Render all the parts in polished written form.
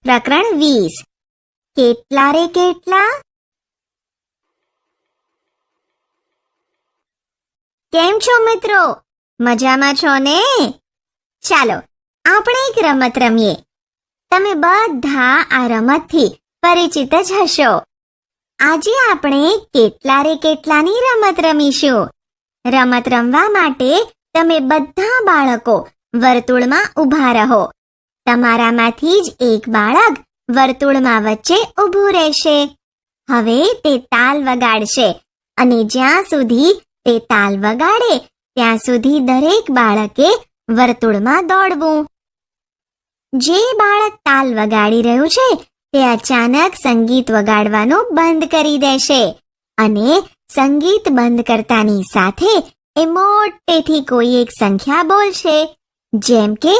પ્રકરણ 20. કેટલા રે કેટલા? કેમ છો મિત્રો? મજામાં છો ને? ચાલો આપણે એક રમત રમીએ. તમે બધા આ રમતથી પરિચિત જ હશો. આજે આપણે કેટલા રે કેટલાની રમત રમીશું. રમત રમવા માટે તમે બધા બાળકો વર્તુળમાં ઊભા રહો. તમારામાંથી જ એક બાળક વર્તુળમાં વચ્ચે ઊભું રહેશે. હવે તે તાલ વગાડશે અને જ્યાં સુધી તે તાલ વગાડે ત્યાં સુધી દરેક બાળકે વર્તુળમાં દોડવું. જે બાળક તાલ વગાડી રહ્યું છે તે અચાનક સંગીત વગાડવાનું બંધ કરી દેશે અને સંગીત બંધ કરતાની સાથે એ મોટેથી કોઈ એક સંખ્યા બોલશે. જેમ કે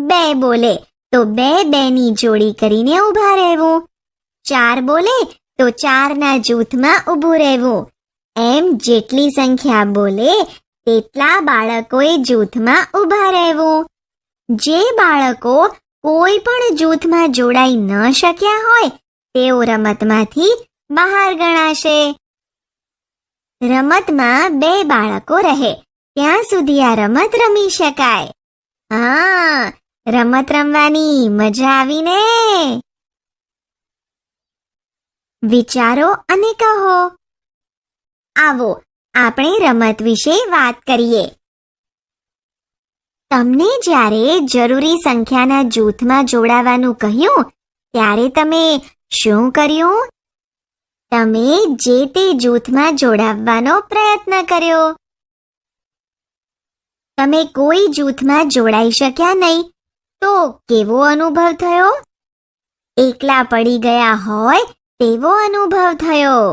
2 બોલે તો 2 ની જોડી કરીને ઊભા રહેવું. 4 બોલે તો 4ના જૂથમાં ઊભું રહેવું. એમ જેટલી સંખ્યા બોલે તેટલા બાળકોએ જૂથમાં ઊભા રહેવું. જે બાળકો કોઈ પણ જૂથમાં જોડાઈ ન શક્યા હોય તેઓ રમતમાંથી બહાર ગણાશે. રમતમાં 2 બાળકો રહે ત્યાં સુધી આ રમત રમી શકાય. હા, રમત રમવાની મજા આવી ને? વિચારો અને કહો. આવો આપણે રમત વિશે વાત કરીએ. તમને જ્યારે જરૂરી સંખ્યાના જૂથમાં જોડાવાનું કહ્યું ત્યારે તમે શું કર્યું? તમે જે તે જૂથમાં જોડાવવાનો પ્રયત્ન કર્યો. તમે કોઈ જૂથમાં જોડાઈ શક્યા નહીં તો કેવો અનુભવ થયો? એકલા પડી ગયા હોય તેવો અનુભવ થયો.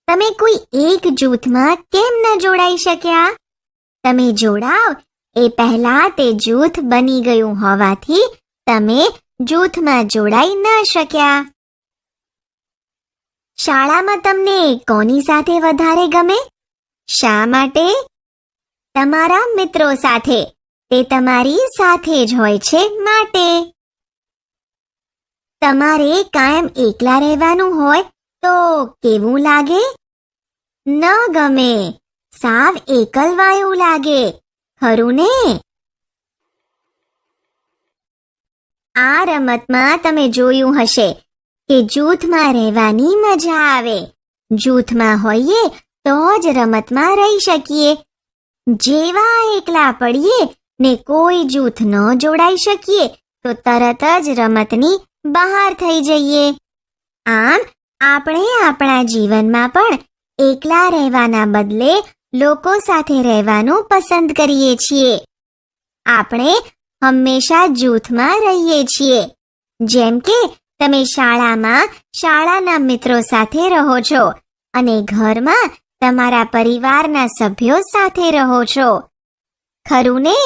તમે કોઈ એક જૂથમાં કેમ ન જોડાઈ શક્યા? તમે જોડાવ એ પહેલા તે જૂથ બની ગયું હોવાથી તમે જૂથમાં જોડાઈ ન શક્યા. શાળામાં તમને કોની સાથે વધારે ગમે? શા માટે? તમારા મિત્રો સાથે. તે તમારી સાથે જ હોય છે માટે. તમારે કાયમ એકલા રહેવાનું હોય તો કેવું લાગે? ન ગમે. સાવ એકલવાયું લાગે. ખરું ને? આ રમતમાં તમે જોયું હશે કે જૂથમાં રહેવાની મજા આવે. જૂથમાં હોઈએ તો જ રમતમાં રહી શકીએ. જેવા એકલા પડીએ ને કોઈ જૂથ ન જોડાઈ શકીએ તો તરત જ રમતની બહાર થઈ જઈએ. આમ આપણે આપણા જીવનમાં પણ એકલા રહેવાના બદલે લોકો સાથે રહેવાનું પસંદ કરીએ છીએ. આપણે હંમેશા જૂથમાં રહીએ છીએ. જેમ કે તમે શાળામાં શાળાના મિત્રો સાથે રહો છો અને ઘરમાં તમારા પરિવારના સભ્યો સાથે રહો છો. ખરું ને?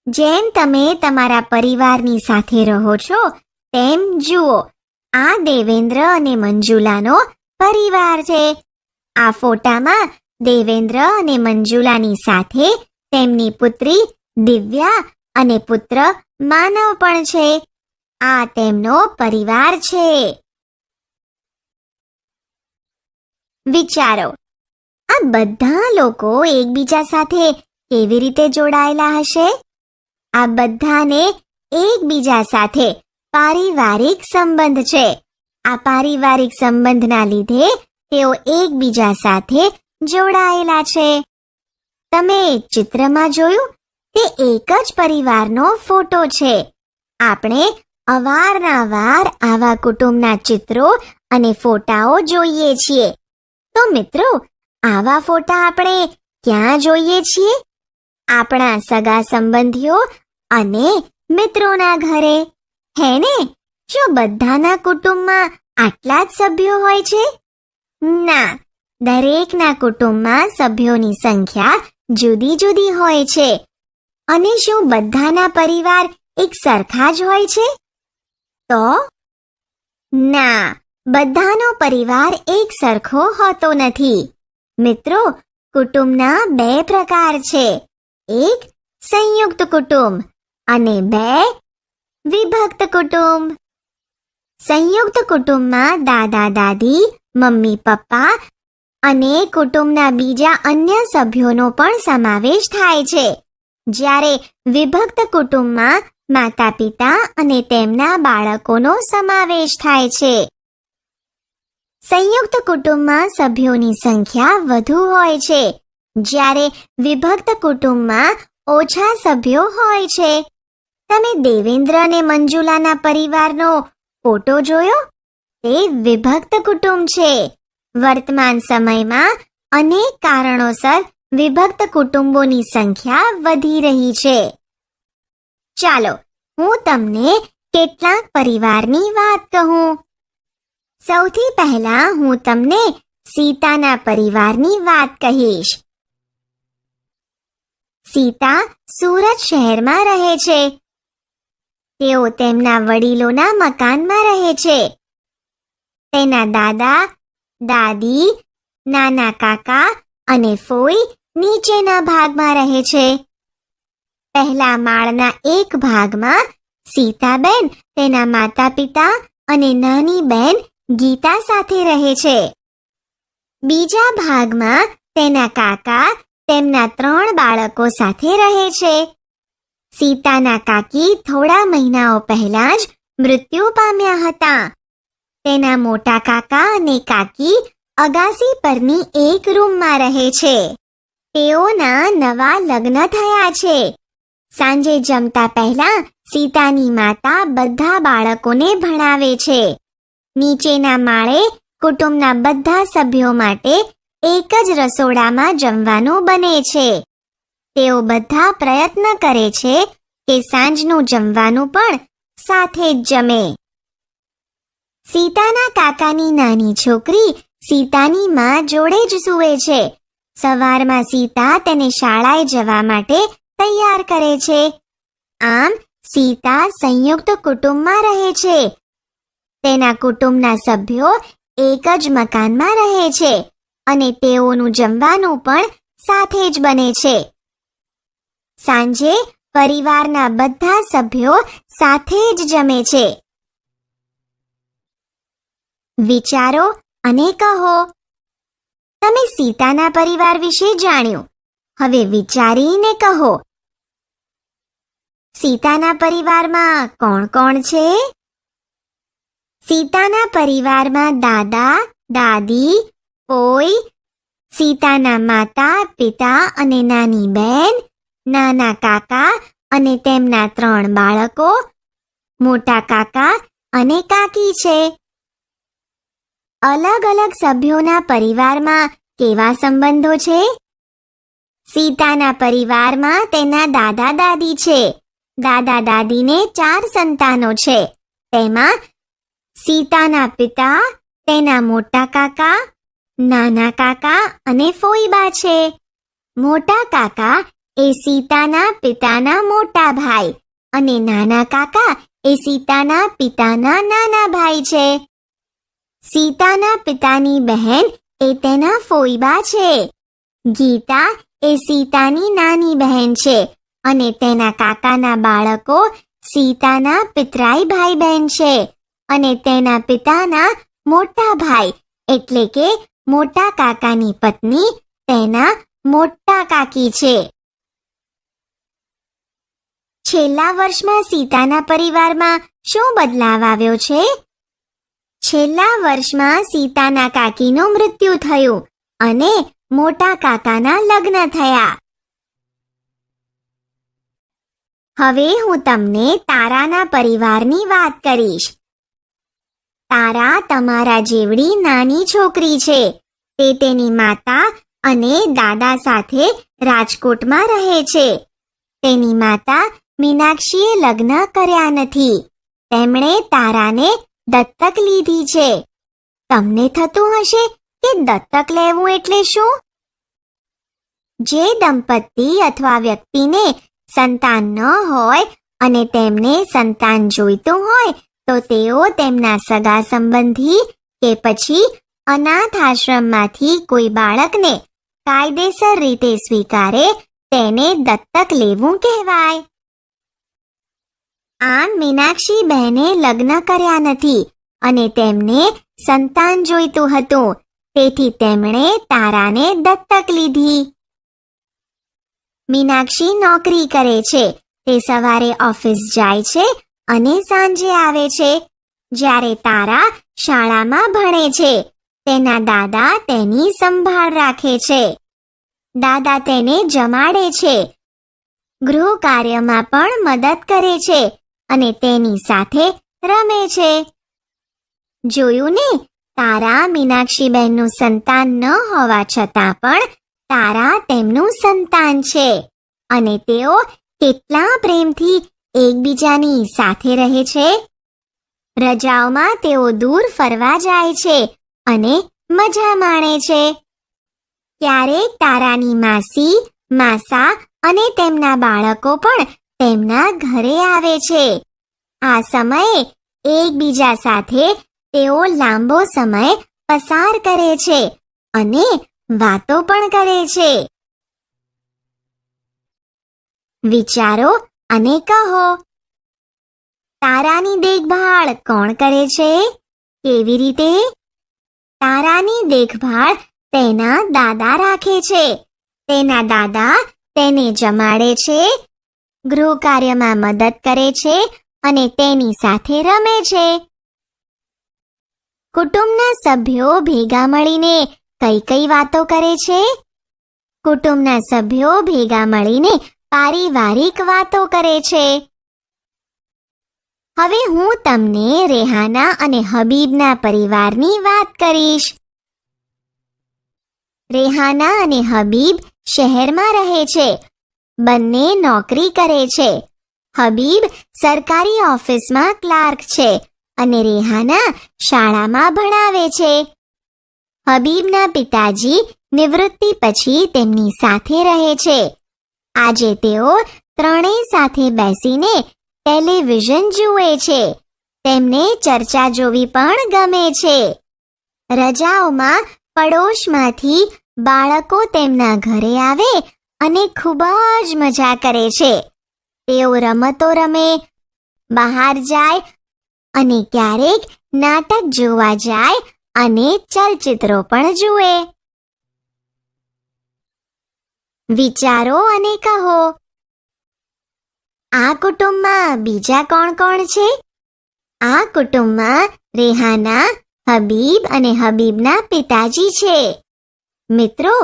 જેમ તમે તમારા પરિવારની સાથે રહો છો તેમ જુઓ, આ દેવેન્દ્ર અને મંજુલાનો પરિવાર છે. આ ફોટામાં દેવેન્દ્ર અને મંજુલાની સાથે તેમની પુત્રી દિવ્યા અને પુત્ર માનવ પણ છે. આ તેમનો પરિવાર છે. વિચારો, આ બધા લોકો એકબીજા સાથે કેવી રીતે જોડાયેલા હશે? આ બધાને એકબીજા સાથે પારિવારિક સંબંધ છે. આ પારિવારિક સંબંધના લીધે તેઓ એકબીજા સાથે જોડાયેલા છે. તમે ચિત્રમાં જોયું તે એક જ પરિવારનો ફોટો છે. આપણે અવારનવાર આવા કુટુંબના ચિત્રો અને ફોટાઓ જોઈએ છીએ. તો મિત્રો, આવા ફોટા આપણે ક્યાં જોઈએ છીએ? આપણા સગા સંબંધીઓ અને મિત્રોના ઘરે. હે ને? શું બધાના કુટુંબમાં આટલા જ સભ્યો હોય છે? ના, દરેકના કુટુંબમાં સભ્યોની સંખ્યા જુદી જુદી હોય છે. અને શું બધાના પરિવાર એક સરખા જ હોય છે? તો ના, બધાનો પરિવાર એક સરખો હોતો નથી. મિત્રો, કુટુંબના 2 પ્રકાર છે. એક સંયુક્ત કુટુંબ અને 2 વિભક્ત કુટુંબ. સંયુક્ત કુટુંબમાં દાદા દાદી, મમ્મી પપ્પા અને કુટુંબના બીજા અન્ય સભ્યોનો પણ સમાવેશ થાય છે. જ્યારે વિભક્ત કુટુંબમાં માતા પિતા અને તેમના બાળકોનો સમાવેશ થાય છે. સંયુક્ત કુટુંબમાં સભ્યોની સંખ્યા વધુ હોય છે, જ્યારે વિભક્ત કુટુંબમાં ઓછા સભ્યો હોય છે. તમે દેવેન્દ્ર અને મંજુલાના પરિવારનો ફોટો જોયો? તે વિભક્ત કુટુંબ છે. વર્તમાન સમયમાં અનેક કારણોસર વિભક્ત કુટુંબોની સંખ્યા વધી રહી છે. ચાલો હું તમને કેટલાક પરિવારની વાત કહું. સૌથી પહેલા હું તમને સીતાના પરિવારની વાત કહીશ. સીતા સુરત શહેરમાં રહે છે. તેઓ તેમના વડીલોના મકાનમાં રહે છે. તેના દાદા, દાદી, નાના કાકા અને ફોઈ નીચેના ભાગમાં રહે છે. પહેલા માળના એક ભાગમાં સીતાબેન તેના માતા પિતા અને નાની બેન ગીતા સાથે રહે છે. બીજા ભાગમાં તેના કાકા તેમના 3 બાળકો સાથે રહે છે. સીતાના કાકી થોડા મહિનાઓ પહેલા જ મૃત્યુ પામ્યા હતા. તેના મોટા કાકા અને કાકી અગાસી પરની એક રૂમમાં રહે છે. તેઓના નવા લગ્ન થયા છે. સાંજે જમતા પહેલા સીતાની માતા બધા બાળકોને ભણાવે છે. નીચેના માળે કુટુંબના બધા સભ્યો માટે એક જ રસોડામાં જમવાનું બને છે. તેઓ બધા પ્રયત્ન કરે છે કે સાંજનું જમવાનું પણ સાથે જ જમે. સીતાના કાકાની નાની છોકરી સીતાની માં જોડે જ સૂવે છે. સવારમાં સીતા તેને શાળાએ જવા માટે તૈયાર કરે છે. આમ સીતા સંયુક્ત કુટુંબમાં રહે છે. તેના કુટુંબના સભ્યો એક જ મકાનમાં રહે છે અને તેઓનું જમવાનું પણ સાથે જ બને છે. સાંજે પરિવારના બધા સભ્યો સાથે જ જમે છે. વિચારો અને કહો. તમે સીતાના પરિવાર વિશે જાણ્યું. હવે વિચારીને કહો. સીતાના પરિવારમાં કોણ કોણ છે? સીતાના પરિવારમાં દાદા, દાદી, ફોઈ, સીતાના માતા પિતા અને નાની બેન, નાના કાકા અને તેમના 3 બાળકો, મોટા કાકા અને કાકી છે. અલગ અલગ સભ્યોના પરિવારમાં કેવા સંબંધો છે? સીતાના પરિવારમાં તેના દાદા દાદી છે. દાદા દાદીને 4 સંતાનો છે. તેમાં સીતાના પિતા, તેના મોટા કાકા, નાના કાકા અને ફોઈબા છે. મોટા કાકા એ સીતાના પિતાના મોટા ભાઈ અને નાના કાકા એ સીતાના પિતાના નાના ભાઈ છે. સીતાના પિતાની બહેન એ તેના ફોઈબા છે. ગીતા એ સીતાની નાની બહેન છે અને તેના કાકાના બાળકો સીતાના પિતરાઈ ભાઈ બહેન છે અને તેના પિતાના મોટા ભાઈ એટલે કે મોટા કાકાની પત્ની તેના મોટા કાકી છે. છેલ્લા વર્ષમાં સીતાના પરિવારમાં શું બદલાવ આવ્યો છે? છેલ્લા વર્ષમાં સીતાના કાકીનું મૃત્યુ થયું અને મોટા કાકાના લગ્ન થયા. હવે હું તમને તારાના પરિવારની વાત કરીશ. તારા તમારા જેવડી નાની છોકરી છે. તે તેની માતા અને દાદા સાથે રાજકોટમાં રહે છે. તેની માતા મીનાક્ષીએ લગ્ન કર્યા નથી. તેમણે તારાને દત્તક લીધી છે. તમને થતું હશે કે દત્તક લેવું એટલે શું? જે દંપતી અથવા વ્યક્તિને સંતાન ન હોય અને તેમને સંતાન જોઈતું હોય તો તેઓ તેમના સગા સંબંધી કે પછી અનાથ આશ્રમમાંથી કોઈ બાળકને કાયદેસર રીતે સ્વીકારે તેને દત્તક લેવું કહેવાય. આમ મીનાક્ષી બહેને લગ્ન કર્યા નથી અને તેમને સંતાન જોઈતું હતું, તેથી તેમણે તારાને દત્તક લીધી. મીનાક્ષી નોકરી કરે છે. તે સવારે ઓફિસ જાય છે અને સાંજે આવે છે. જ્યારે તારા શાળામાં ભણે છે, તેના દાદા તેની સંભાળ રાખે છે. દાદા તેને જમાડે છે, ગૃહ કાર્યમાં પણ મદદ કરે છે અને તેની સાથે રમે છે. જોયું ને, તારા મીનાક્ષીબહેનનું સંતાન ન હોવા છતાં પણ તારા તેમનું સંતાન છે અને તેઓ કેટલા પ્રેમથી એકબીજાની સાથે રહે છે. રજાઓમાં તેઓ દૂર ફરવા જાય છે અને મજા માણે છે. ક્યારેક તારાની માસી, માસા અને તેમના બાળકો પણ તેમના ઘરે આવે છે. આ સમયે એકબીજા સાથે તેઓ લાંબો સમય પસાર કરે છે અને વાતો પણ કરે છે. વિચારો અને કહો, તારાની દેખભાળ કોણ કરે છે? કેવી રીતે? તારાની દેખભાળ તેના દાદા રાખે છે. તેના દાદા તેને જમાડે છે, ગૃહ કાર્યમાં મદદ કરે છે અને તેની સાથે રમે છે. કુટુંબના સભ્યો ભેગા મળીને કઈ કઈ વાતો કરે છે? કુટુંબના સભ્યો ભેગા મળીને પારિવારિક વાતો કરે છે. હવે હું તમને રેહાના અને હબીબના પરિવારની વાત કરીશ. રેહાના અને હબીબ શહેરમાં રહે છે. બંને નોકરી કરે છે. હબીબ સરકારી ઓફિસમાં ક્લાર્ક છે અને રેહાના શાળામાં ભણાવે છે. હબીબના પિતાજી નિવૃત્તિ પછી તેમની સાથે રહે છે. આજે તેઓ ત્રણેય સાથે બેસીને ટેલિવિઝન જુએ છે. તેમને ચર્ચા જોવી પણ ગમે છે. રજાઓમાં પડોશમાંથી બાળકો તેમના ઘરે આવે અને ખૂબ જ મજા કરે છે. તેઓ રમતો રમે, બહાર જાય અને ક્યારેક નાટક જોવા જાય અને ચલચિત્રો પણ જુએ. વિચારો અને કહો, આ કુટુંબમાં બીજા કોણ કોણ છે? આ કુટુંબમાં રેહાના, હબીબ અને હબીબના પિતાજી છે. મિત્રો,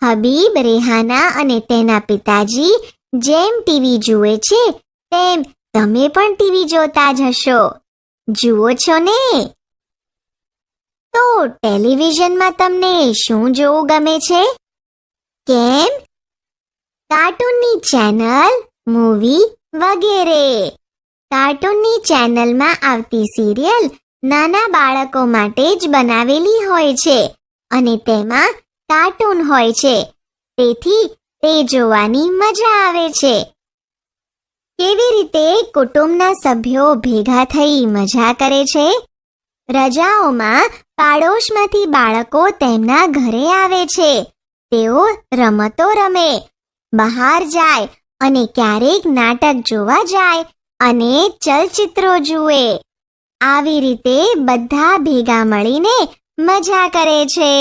હબીબ, રેહાના અને તેના પિતાજી જેમ ટીવી જુએ છે તેમ તમે પણ ટીવી જોતા જ હશો. જુઓ છો ને? તો ટેલિવિઝનમાં તમને શું જોવું ગમે છે? કેમ? કાર્ટૂનની ચેનલ, મૂવી વગેરે. કાર્ટૂનની ચેનલમાં આવતી સિરિયલ નાના બાળકો માટે જ બનાવેલી હોય છે અને તેમાં કાર્ટૂન હોય છે, તેથી તે જોવાની મજા આવે છે. કેવી રીતે કુટુંબના સભ્યો ભેગા થઈ મજા કરે છે? રજાઓમાં પાડોશમાંથી બાળકો તેમના ઘરે આવે છે. તેઓ રમતો રમે, બહાર જાય અને ક્યારેક નાટક જોવા જાય અને ચલચિત્રો જુએ. આવી રીતે બધા ભેગા મળીને મજા કરે છે.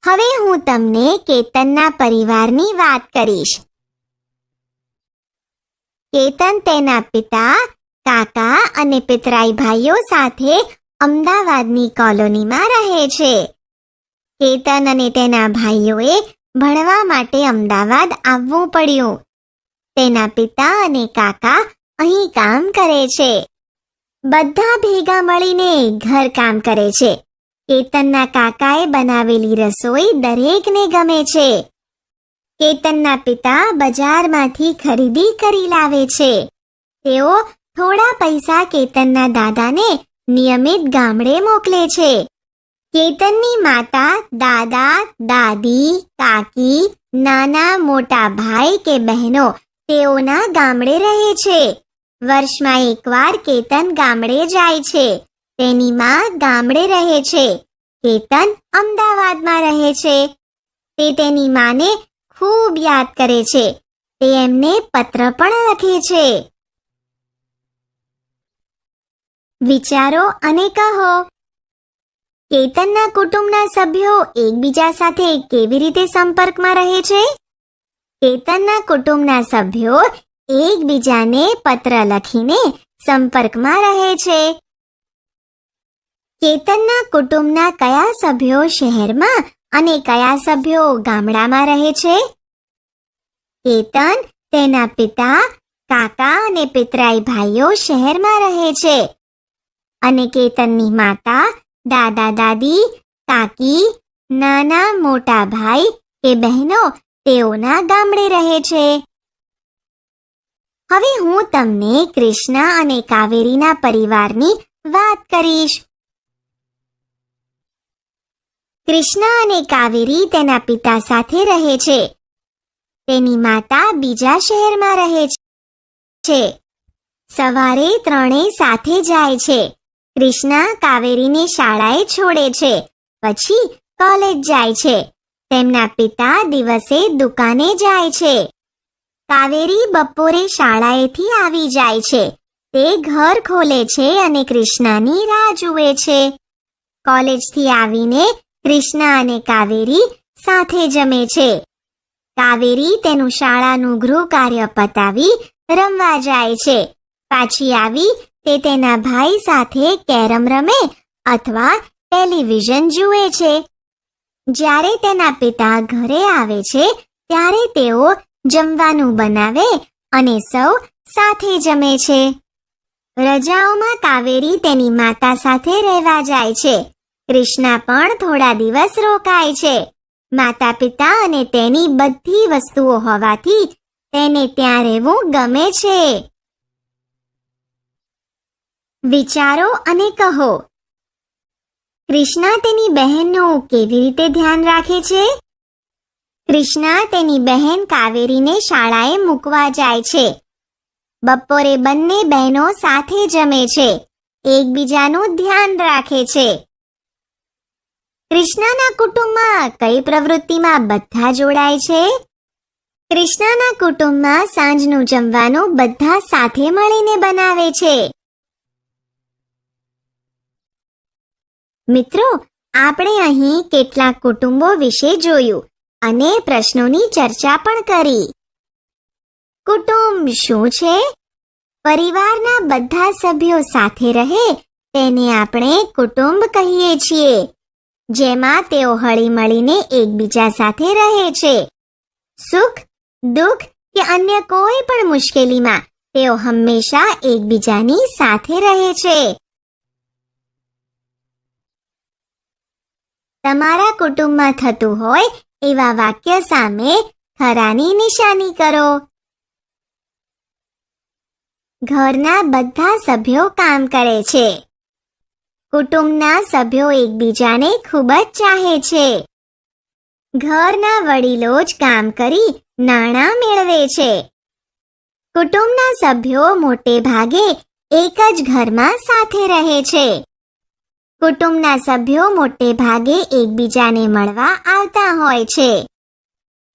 હવે હું તમને કેતનના પરિવારની વાત કરીશ. કેતન તેના પિતા, કાકા અને પિતરાઈ ભાઈઓ સાથે અમદાવાદની કોલોનીમાં રહે છે. કેતન અને તેના ભાઈઓએ ભણવા માટે અમદાવાદ આવવું પડ્યું. તેના પિતા અને કાકા અહીં કામ કરે છે. બધા ભેગા મળીને ઘર કામ કરે છે. કેતનના કાકાએ બનાવેલી રસોઈ દરેકને ગમે છે. કેતનના પિતા બજારમાંથી ખરીદી કરી લાવે છે. તેઓ થોડા પૈસા કેતનના દાદાને નિયમિત ગામડે મોકલે છે. કેતનની માતા, દાદા, દાદી, કાકી, નાના મોટા ભાઈ કે બહેનો તેઓના ગામડે રહે છે. વર્ષમાં એકવાર કેતન ગામડે જાય છે. તેની માં ગામડે રહે છે. કેતન અમદાવાદમાં રહે છે. તે તેની માને ખૂબ યાદ કરે છે. તે એમને પત્ર પણ લખે છે. વિચારો અને કહો. કેતનના કુટુંબના સભ્યો એકબીજા સાથે કેવી રીતે સંપર્કમાં રહે છે? કેતનના કુટુંબના સભ્યો એકબીજાને પત્ર લખીને સંપર્કમાં રહે છે. કેતનના કુટુંબના કયા સભ્યો શહેરમાં અને કયા સભ્યો ગામડામાં રહે છે? કેતન, તેના પિતા, કાકા અને પિતરાઈ ભાઈઓ શહેરમાં રહે છે અને કેતનની માતા, દાદા દાદી, કાકી, નાના મોટા ભાઈ કે બહેનો તેઓના ગામડે રહે છે. હવે હું તમને કૃષ્ણા અને કાવેરીના પરિવારની વાત કરીશ. કૃષ્ણા અને કાવેરી તેના પિતા સાથે રહે છે. તેની માતા બીજા શહેરમાં રહે છે. સવારે ત્રણેય સાથે જાય છે. કૃષ્ણા કાવેરીને શાળાએ છોડે છે, પછી કોલેજ જાય છે. તેમના પિતા દિવસે દુકાને જાય છે. કાવેરી બપોરે શાળાએથી આવી જાય છે. તે ઘર ખોલે છે અને કૃષ્ણાની રાહ જુએ છે. કોલેજથી આવીને કૃષ્ણા અને કાવેરી સાથે જમે છે. કાવેરી તેનું શાળાનું ગૃહ કાર્ય પતાવી રમવા જાય છે. પાછી આવી તે તેના ભાઈ સાથે કેરમ રમે અથવા ટેલિવિઝન જુએ છે. જ્યારે તેના પિતા ઘરે આવે છે ત્યારે તેઓ જમવાનું બનાવે અને સૌ સાથે જમે છે. રજાઓમાં કાવેરી તેની માતા સાથે રહેવા જાય છે. કૃષ્ણા પણ થોડા દિવસ રોકાય છે. માતા પિતા અને તેની બધી વસ્તુઓ હોવાથી તેને ત્યાં રહેવું ગમે છે. વિચારો અને કહો. કૃષ્ણા તેની બહેનનું કેવી રીતે ધ્યાન રાખે છે? કૃષ્ણા તેની બહેન કાવેરીને શાળાએ મૂકવા જાય છે. બપોરે બંને બહેનો સાથે જમે છે. એકબીજાનું ધ્યાન રાખે છે. કૃષ્ણાના કુટુંબમાં કઈ પ્રવૃત્તિમાં બધા જોડાય છે? કૃષ્ણાના કુટુંબમાં સાંજનું જમવાનું બધા સાથે મળીને બનાવે છે. મિત્રો, આપણે અહીં કેટલાક કુટુંબો વિશે જોયું અને પ્રશ્નોની ચર્ચા પણ કરી. કુટુંબ શું છે? પરિવારના બધા સભ્યો સાથે રહે તેને આપણે કુટુંબ કહીએ છીએ, જેમાં તેઓ હળીમળીને એકબીજા સાથે રહે છે. સુખ, દુઃખ કે અન્ય કોઈ પણ મુશ્કેલીમાં તેઓ હંમેશા એકબીજાની સાથે રહે છે. તમારા કુટુંબમાં થતું હોય એવા વાક્ય સામે ખરાની નિશાની કરો. ઘરના બધા સભ્યો કામ કરે છે. કુટુંબના સભ્યો એકબીજાને ખૂબ જ ચાહે છે. ઘરના વડીલો જ કામ કરી નાણાં મેળવે છે. કુટુંબના સભ્યો મોટે ભાગે એક જ ઘરમાં સાથે રહે છે. કુટુંબના સભ્યો મોટે ભાગે એકબીજાને મળવા આવતા હોય છે.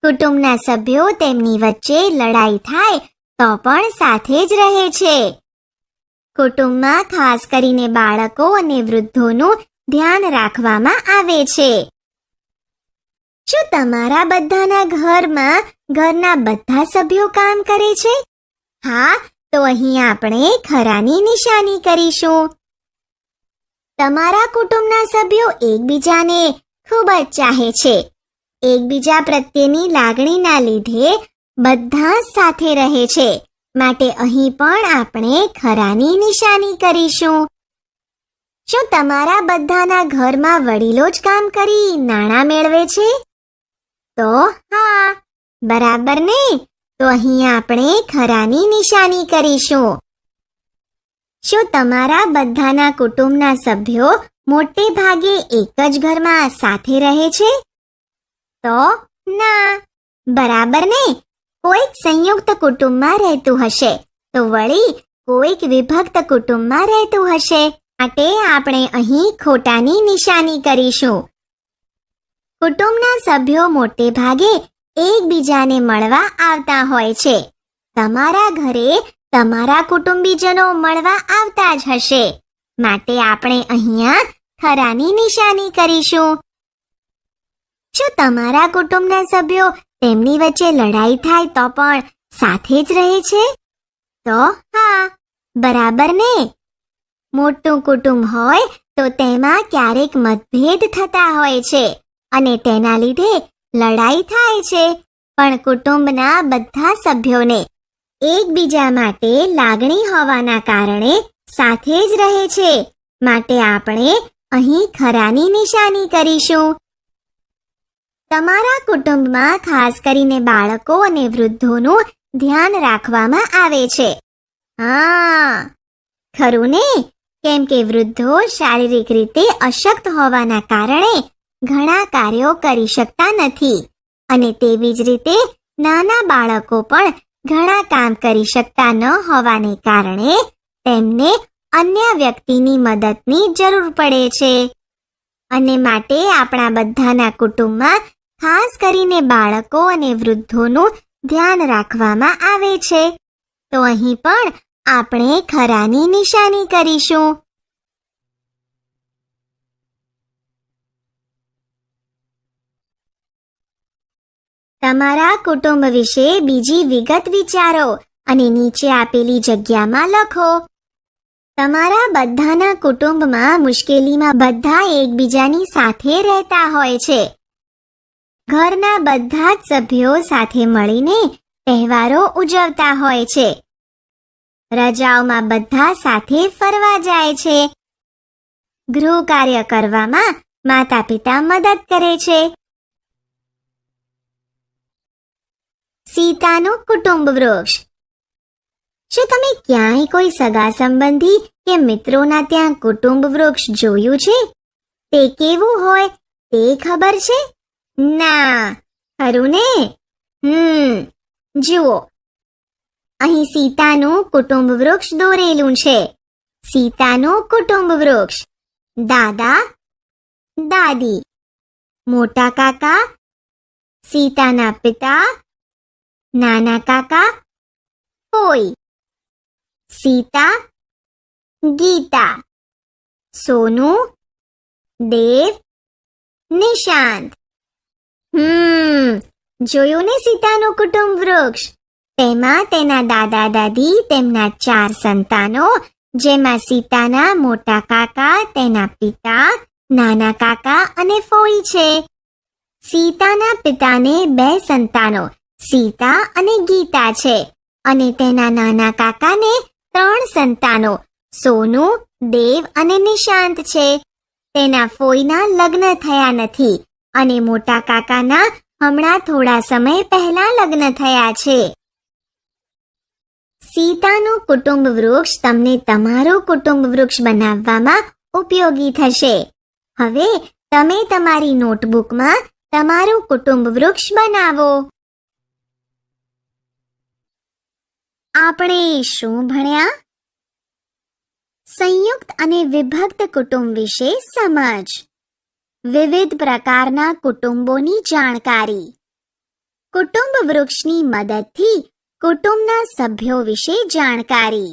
કુટુંબના સભ્યો તેમની વચ્ચે લડાઈ થાય તો પણ સાથે જ રહે છે. કુટુંબમાં ખાસ કરીને બાળકો અને વૃદ્ધોનું ધ્યાન રાખવામાં આવે છે. શું તમારા બધાના ઘરમાં ઘરના બધા સભ્યો કામ કરે છે? હા, તો અહીં આપણે ખરાની નિશાની કરીશું. તમારા કુટુંબના સભ્યો એકબીજાને ખૂબ જ ચાહે છે. એકબીજા પ્રત્યેની લાગણીના લીધે બધા સાથે રહે છે. માટે અહીં પણ આપણે ખરાની નિશાની કરીશું. શું તમારા બધાના ઘરમાં વડીલો જ કામ કરી નાણાં મેળવે છે? તો હા, બરાબર ને? તો અહીં આપણે ખરાની નિશાની કરીશું. શું તમારા બધાના કુટુંબના સભ્યો મોટે ભાગે એક જ ઘરમાં સાથે રહે છે? તો ના, બરાબર ને? કોઈક સંયુક્ત કુટુંબમાં રહેતું હશે તો વળી કોઈક વિભક્ત કુટુંબમાં રહેતું હશે. માટે આપણે અહીં ખોટાની નિશાની કરીશું. કુટુંબના સભ્યો મોટે ભાગે એકબીજાને મળવા આવતા હોય છે. તમારા ઘરે તમારા કુટુંબીજનો મળવા આવતા જ હશે, માટે આપણે અહીંયા ખરાની નિશાની કરીશું. શું તમારા કુટુંબના સભ્યો તેમની વચ્ચે લડાઈ થાય તો પણ સાથે જ રહે છે? તો હા, બરાબર ને? મોટું કુટુંબ હોય તો તેમાં ક્યારેક મતભેદ થતા હોય છે અને તેના લીધે લડાઈ થાય છે, પણ કુટુંબના બધા સભ્યોને એકબીજા માટે લાગણી હોવાના કારણે સાથે જ રહે છે, માટે આપણે અહીં ખરાની નિશાની કરીશું. તમારા કુટુંબમાં ખાસ કરીને બાળકો અને વૃદ્ધોનું ધ્યાન રાખવામાં આવે છે. હા, ખરું ને? કેમ કે વૃદ્ધો શારીરિક રીતે અશક્ત હોવાના કારણે ઘણા કાર્યો કરી શકતા નથી, અને તેવી જ રીતે નાના બાળકો પણ ઘણા કામ કરી શકતા ન હોવાને કારણે તેમને અન્ય વ્યક્તિની મદદની જરૂર પડે છે. અને માટે આપણા બધાના કુટુંબમાં ખાસ કરીને બાળકો અને વૃદ્ધોનું ધ્યાન રાખવામાં આવે છે. તો અહીં પણ આપણે ખરાની નિશાની કરીશું. તમારા કુટુંબ વિશે બીજી વિગત વિચારો અને નીચે આપેલી જગ્યામાં લખો. તમારા બધાના કુટુંબમાં મુશ્કેલીમાં બધા એકબીજાની સાથે રહેતા હોય છે. ઘરના બધા જ સભ્યો સાથે મળીને તહેવારો ઉજવતા હોય છે. રજાઓમાં બધા સાથે ફરવા જાય છે. ગૃહ કાર્ય કરવામાં માતા પિતા મદદ કરે છે. સીતાનું કુટુંબ વૃક્ષ. શું તમે ક્યાંય કોઈ સગા સંબંધી કે મિત્રોના ત્યાં કુટુંબ વૃક્ષ જોયું છે? તે કેવું હોય તે ખબર છે? ના, ખરું ને? જુઓ, અહીં સીતાનું કુટુંબ વૃક્ષ દોરેલું છે. સીતાનું કુટુંબ વૃક્ષ: દાદા, દાદી, મોટા કાકા, સીતાના પિતા, નાના કાકા, ફોઈ, સીતા, ગીતા, સોનું, દેવ, નિશાંત. જોયું ને સીતાનું કુટુંબ વૃક્ષ? તેમાં તેના દાદા દાદી, તેમના 4 સંતાનો, જેમાં સીતાના મોટા કાકા, તેના પિતા, નાના કાકા અને ફોઈ છે. સીતાના પિતાને 2 સંતાનો, સીતા અને ગીતા છે, અને તેના નાના કાકાને 3 સંતાનો, સોનું, દેવ અને નિશાંત છે. તેના ફોઈના લગ્ન થયા નથી, અને મોટા કાકાના હમણાં થોડા સમય પહેલા લગ્ન થયા છે. સીતાનું કુટુંબ વૃક્ષ તમને તમારું કુટુંબ વૃક્ષ બનાવવામાં ઉપયોગી થશે. હવે તમે તમારી નોટબુકમાં તમારું કુટુંબ વૃક્ષ બનાવો. આપણે શું ભણ્યા? સંયુક્ત અને વિભક્ત કુટુંબ વિશે સમજ. વિવિધ પ્રકારના કુટુંબોની જાણકારી. કુટુંબ વૃક્ષની મદદથી કુટુંબના સભ્યો વિશે જાણકારી.